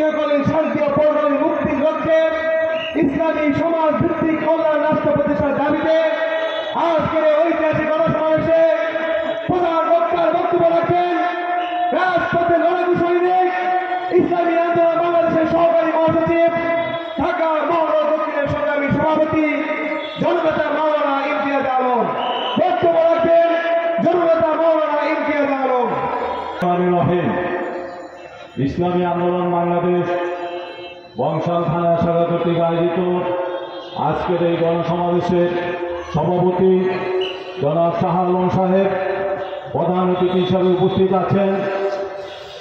ইহকালীন শান্তি ও পরকালীন মুক্তির লক্ষ্যে ইসলামী সমাজ ভিত্তিক কল্যাণ রাষ্ট্র প্রতিষ্ঠার দাবিতে আজকের ঐতিহাসিক গণসমাবেশে প্রধান বক্তার বক্তব্য রাখেন রাজপথে লড়াকু সৈনিক ইসলামী আন্দোলন বাংলাদেশের সহকারী মহাসচিব ঢাকা মহানগর দক্ষিণের সংগ্রামী সভাপতি জননেতা মাওলানা ইমতিয়াজ আলম। বক্তব্য রাখেন জননেতা মাওলানা ইমতিয়াজ আলম। ইসলামী আন্দোলন বাংলাদেশ বংশাল থানা শাখা কর্তৃক আয়োজিত আজকের এই গণসমাবেশের সভাপতি জনাব শাহ আলম সাহেব প্রধান অতিথি হিসাবে উপস্থিত আছেন।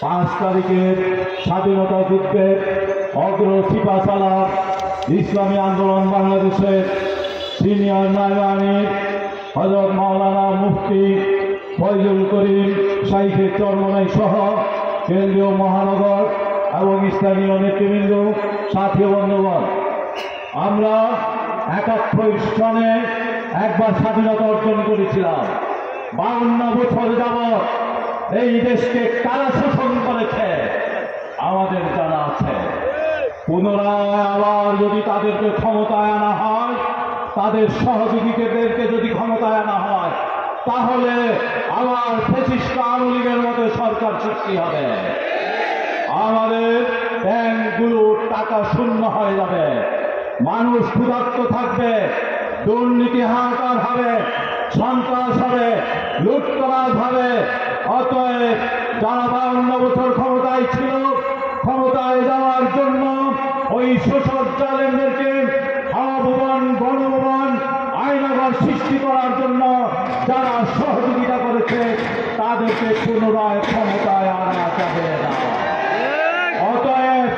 5 তারিখের স্বাধীনতা যুদ্ধের অগ্র সিপাহসালার ইসলামী আন্দোলন বাংলাদেশের সিনিয়র নায়েবে হযরত মাওলানা মুফতি ফয়জুল করিম শাইখে চরমনাই সহ কেন্দ্রীয় মহানগর এবং স্থানীয় নেতৃবৃন্দ, সাথী বন্ধুগণ, আমরা 71 সনে একবার স্বাধীনতা অর্জন করেছিলাম। 52 বছর যাবৎ এই দেশকে কারা শোষণ করেছে আমাদের জানা আছে। পুনরায় আবার যদি তাদেরকে ক্ষমতায় আনা হয়, তাদের সহযোগীদেরকে যদি ক্ষমতায় আনা হয়, তাহলে আবার ফ্যাসিস্ট আওয়ামী লীগের মতো সরকার সৃষ্টি হবে। আমাদের ব্যাংকগুলোর টাকা শূন্য হয়ে যাবে, মানুষ ক্ষুধার্ত থাকবে, দুর্নীতি হাহাকার হবে, সন্ত্রাস হবে, লুটতরাজ হবে। অতএব যারা 52 বছর ক্ষমতায় ছিল, ক্ষমতায় যাওয়ার জন্য ওই শোষক জালেমদেরকে ভবন, গণভবন, আয়নাঘর সৃষ্টি করার জন্য যারা সহযোগিতা করেছে, তাদেরকে পুনরায় ক্ষমতায় আনা যাবে না। অতএব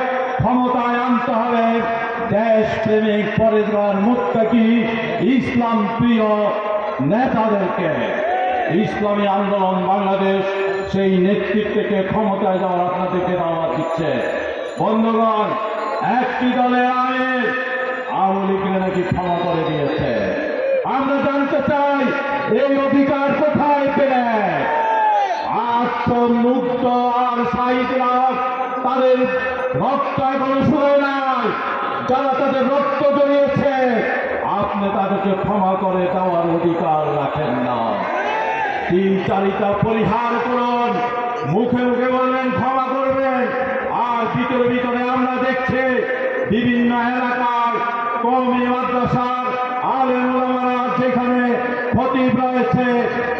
ক্ষমতায় আনতে হবে দেশপ্রেমিক, পরেজগার, মুত্তাকি, ইসলাম প্রিয় নেতাদেরকে। ইসলামী আন্দোলন বাংলাদেশ সেই নেতৃত্বকে ক্ষমতায় যাওয়ার আপনাদেরকে দাওয়াত দিচ্ছে। বন্ধুগণ, একটি দলের আইন আওয়ামী লীগকে নাকি ক্ষমা করে দিয়েছে। আমরা জানতে চাই এই অধিকার কোথায় পেলে? আত্মমুক্ত আর সাইদরা তাদের রক্ত এখনো শুরু নাই, যারা তাদের রক্ত জড়িয়েছে আপনি তাদেরকে ক্ষমা করে দেওয়ার অধিকার রাখেন না। 3-4টা পরিহার করুন, মুখে মুখে বলবেন ক্ষমা করবেন, আর ভিতরে ভিতরে আমরা দেখছি বিভিন্ন এলাকায় কওমি মাদ্রাসার আলেম ওলামারা যেখানে খতিব রয়েছে,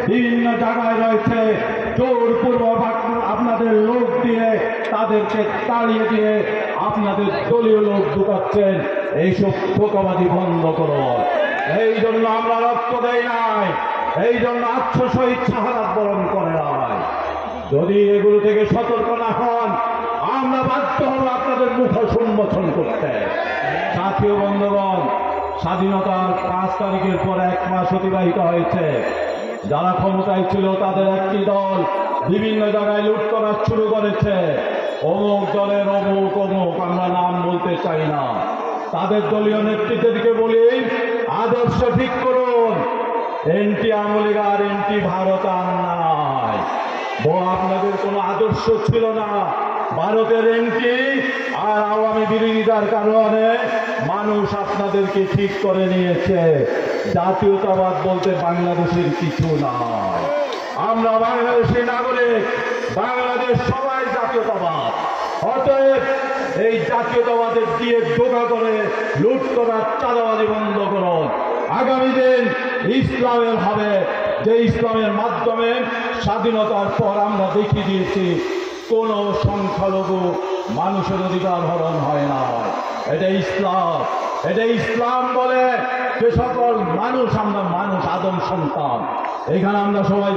বিভিন্ন জায়গায় রয়েছে, জোরপূর্বক আপনাদের লোক দিয়ে তাদেরকে তাড়িয়ে দিয়ে আপনাদের দলীয় লোক ঢুকাচ্ছেন। এইসব ধোঁকাবাজি বন্ধ করুন। এই জন্য আমরা রক্ত দেই নাই, এই জন্য আত্মশহীদ শাহাদাত বরণ করে নাই। যদি এগুলো থেকে সতর্ক না হন, আমরা বাধ্য হব আপনাদের মুখ সম্বোধন করতে। সাথী ও বন্ধুগণ, স্বাধীনতার 5 তারিখের পর 1 মাস অতিবাহিত হয়েছে। যারা ক্ষমতায় ছিল তাদের একটি দল বিভিন্ন জায়গায় লুটতরাজ শুরু করেছে। অমুক দলের অমুক অমুক, আমরা নাম বলতে চাই না। তাদের দলীয় নেতৃত্বকে বলি, আদর্শ ঠিক করুন। এনটি আওয়ামী লীগ আর এনটি ভারত আর নাই। আপনাদের কোনো আদর্শ ছিল না। ভারতের এনটি আর আওয়ামী বিরোধিতার কারণে মানুষ আপনাদেরকে ঠিক করে নিয়েছে। জাতীয়তাবাদ বলতে বাংলাদেশের কিছু নাই। আমরা বাংলাদেশের নাগরিক, বাংলাদেশ সবাই জাতীয়তাবাদ। অতএব এই জাতীয়তাবাদের দিয়ে ধোঁকা করে লুট করার চাঁদাবাজি বন্ধ করুন। আগামী দিন ইসলামের হবে, যে ইসলামের মাধ্যমে স্বাধীনতার পর আমরা দেখিয়ে দিয়েছি কোন সংখ্যালঘু মানুষের অধিকার হরণ হয় না। এটা ইসলাম, এটা ইসলাম বলে যে সকল মানুষ, আমরা মানুষ, আদম সন্তান। এখানে আমরা সবাই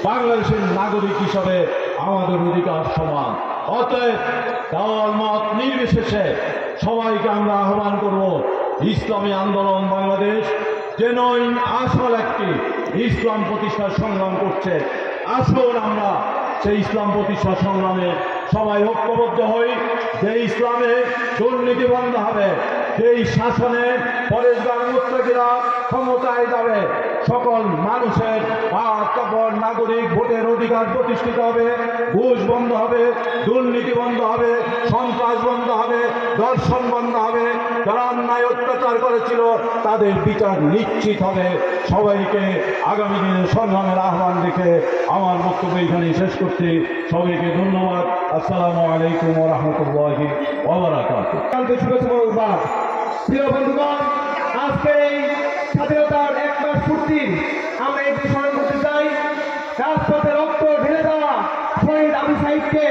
বাংলাদেশের নাগরিক হিসাবে আমাদের অধিকার সমান। অতএব দল মত নির্বিশেষে সবাইকে আমরা আহ্বান করব, ইসলামী আন্দোলন বাংলাদেশ জেনুইন আসল একটি ইসলাম প্রতিষ্ঠার সংগ্রাম করছে। আসুন আমরা সেই ইসলাম প্রতিষ্ঠা সংগ্রামে সবাই ঐক্যবদ্ধ হই। যে ইসলামে দুর্নীতি বন্ধ হবে, যেই শাসনে পরেশগার মুত্তাকিরা ক্ষমতায় যাবে, সকল মানুষের কাপড় নাগরিক ভোটের অধিকার প্রতিষ্ঠিত হবে, ঘুষ বন্ধ হবে, দুর্নীতি বন্ধ হবে, দর্শন বন্ধ হবে, যারা অন্যায় অত্যাচার করেছিল তাদের বিচার নিশ্চিত হবে। সবাইকে আগামী দিনের সংগ্রামের আহ্বান রেখে আমার বক্তব্য এখানে শেষ করতে সবাইকে ধন্যবাদ। আসসালামু আলাইকুম ওয়া রাহমাতুল্লাহি ওয়া বারাকাতুহু। প্রিয় বন্ধুগণ, আজকে এই স্বাধীনতার 1 মাস পূর্তি আমরা এটি স্মরণ করতে চাই। রাজপথে রক্ত ঢেলে দেওয়া শহীদ আবু সাইদকে,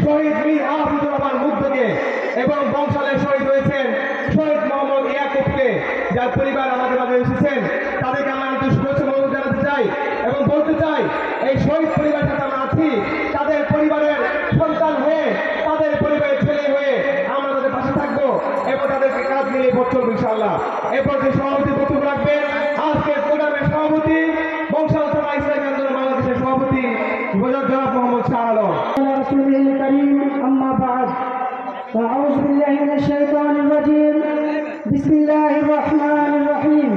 শহীদ মীর আহমদুর রহমান মুগ্ধকে এবং বংশালে শহীদ হয়েছেন শহীদ মোহাম্মদ ইয়াকুবকে, যার পরিবার আমাদের মাঝে এসেছেন, তাদেরকে আমরা আন্তরিক শুভেচ্ছা মনোনয়ন জানাতে চাই এবং বলতে চাই এই শহীদ পরিবারের সাথে আমরা আছি। তাদের পরিবারের সন্তান হয়ে, তাদের পরিবারের ছেলে হয়ে আমরা তাদের পাশে থাকবো এবং তাদেরকে কাজ মিলিয়ে পথ চলবো ইনশাআল্লাহ। এরপর যে সভাপতি বক্তব্য রাখবেন আজকের প্রোগ্রামের সভাপতি, বংশাল থানা ইসলামী আন্দোলন বাংলাদেশের সভাপতি জনাব মোহাম্মদ শাহ আলম। رسوله الكريم أما بعد فأعوذ بالله من الشيطان الرجيم بسم الله الرحمن الرحيم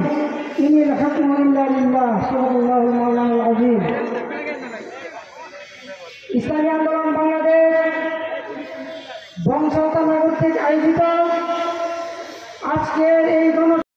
إن الحكم إلا لله صدق الله المولانا العظيم। ইসলামী আন্দোলন বাংলাদেশ বংশাল থানা কর্তৃক আয়োজিত আজকের এই